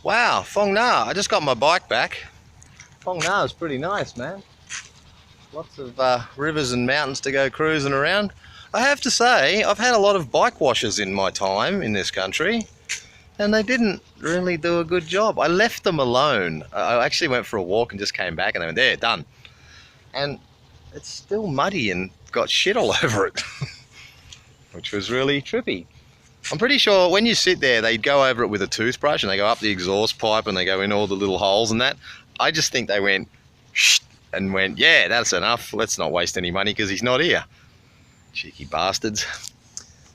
Wow, Phong Na. I just got my bike back. Phong Na is pretty nice, man. Lots of rivers and mountains to go cruising around. I have to say, I've had a lot of bike washers in my time in this country, and they didn't really do a good job. I left them alone. I actually went for a walk and just came back and they went, there, done. And it's still muddy and got shit all over it, which was really trippy. I'm pretty sure when you sit there, they go over it with a toothbrush and they go up the exhaust pipe and they go in all the little holes and that. I just think they went, shh, and went, yeah, that's enough. Let's not waste any money because he's not here. Cheeky bastards.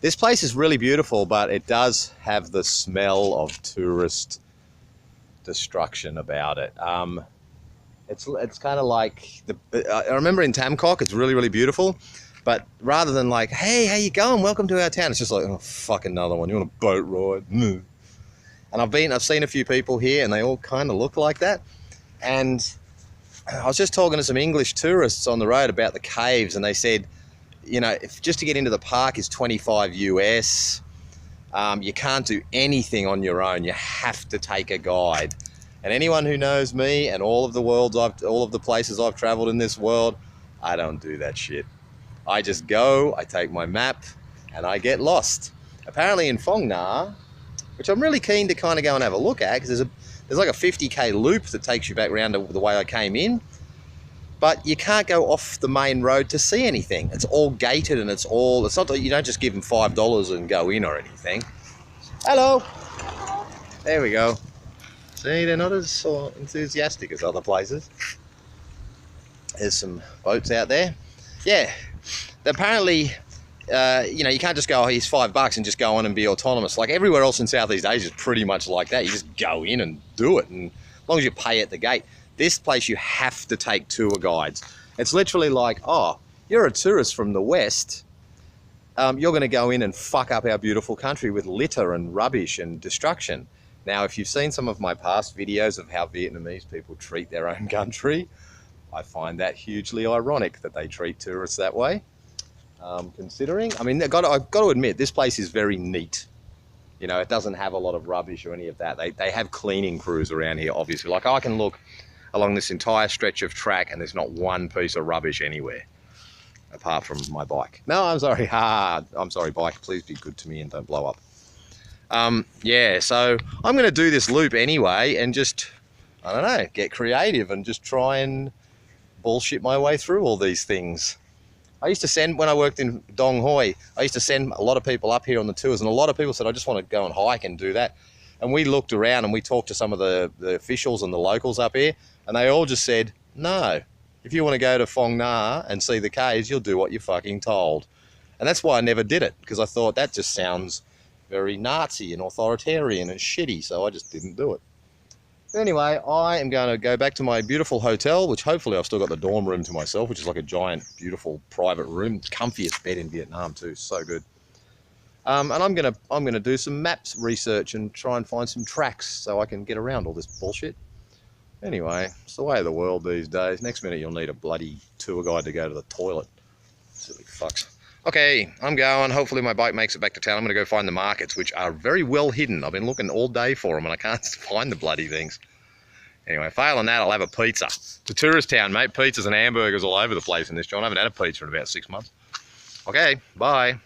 This place is really beautiful, but it does have the smell of tourist destruction about it. It's kind of like, I remember in Tamcock, it's really, really beautiful. But rather than like, hey, how you going? Welcome to our town. It's just like, oh, fuck, another one. You want a boat ride? And I've seen a few people here and they all kind of look like that. And I was just talking to some English tourists on the road about the caves and they said, you know, if just to get into the park is 25 US. You can't do anything on your own. You have to take a guide. And anyone who knows me and all of the places I've traveled in this world, I don't do that shit. I just go, I take my map, and I get lost. Apparently in Phong Na, which I'm really keen to kind of go and have a look at, because there's like a 50k loop that takes you back around to the way I came in, but you can't go off the main road to see anything. It's all gated and it's not that you don't just give them $5 and go in or anything. Hello. There we go. See, they're not as enthusiastic as other places. There's some boats out there. Yeah. Apparently, you know, you can't just go, oh, here's $5 and just go on and be autonomous. Like everywhere else in Southeast Asia is pretty much like that. You just go in and do it. And as long as you pay at the gate, this place you have to take tour guides. It's literally like, oh, you're a tourist from the West. You're going to go in and fuck up our beautiful country with litter and rubbish and destruction. Now, if you've seen some of my past videos of how Vietnamese people treat their own country, I find that hugely ironic that they treat tourists that way. Considering, I mean, I've got to admit, this place is very neat. You know, it doesn't have a lot of rubbish or any of that. They have cleaning crews around here, obviously. Like I can look along this entire stretch of track and there's not one piece of rubbish anywhere, apart from my bike. No, I'm sorry. I'm sorry, bike. Please be good to me and don't blow up. Yeah, so I'm going to do this loop anyway and just, I don't know, get creative and just try and bullshit my way through all these things. I used to send, when I worked in Dong Hoi, I used to send a lot of people up here on the tours, and a lot of people said, I just want to go and hike and do that. And we looked around and we talked to some of the officials and the locals up here, and they all just said, no, if you want to go to Phong Na and see the caves, you'll do what you're fucking told. And that's why I never did it, because I thought that just sounds very Nazi and authoritarian and shitty, so I just didn't do it. Anyway, I am going to go back to my beautiful hotel, which hopefully I've still got the dorm room to myself, which is like a giant, beautiful private room. Comfiest bed in Vietnam too, so good. And I'm gonna do some maps research and try and find some tracks so I can get around all this bullshit. Anyway, it's the way of the world these days. Next minute you'll need a bloody tour guide to go to the toilet. Silly fucks. Okay, I'm going. Hopefully my bike makes it back to town. I'm going to go find the markets, which are very well hidden. I've been looking all day for them and I can't find the bloody things. Anyway, failing that, I'll have a pizza. It's a tourist town, mate. Pizzas and hamburgers all over the place in this joint. I haven't had a pizza in about 6 months. Okay, bye.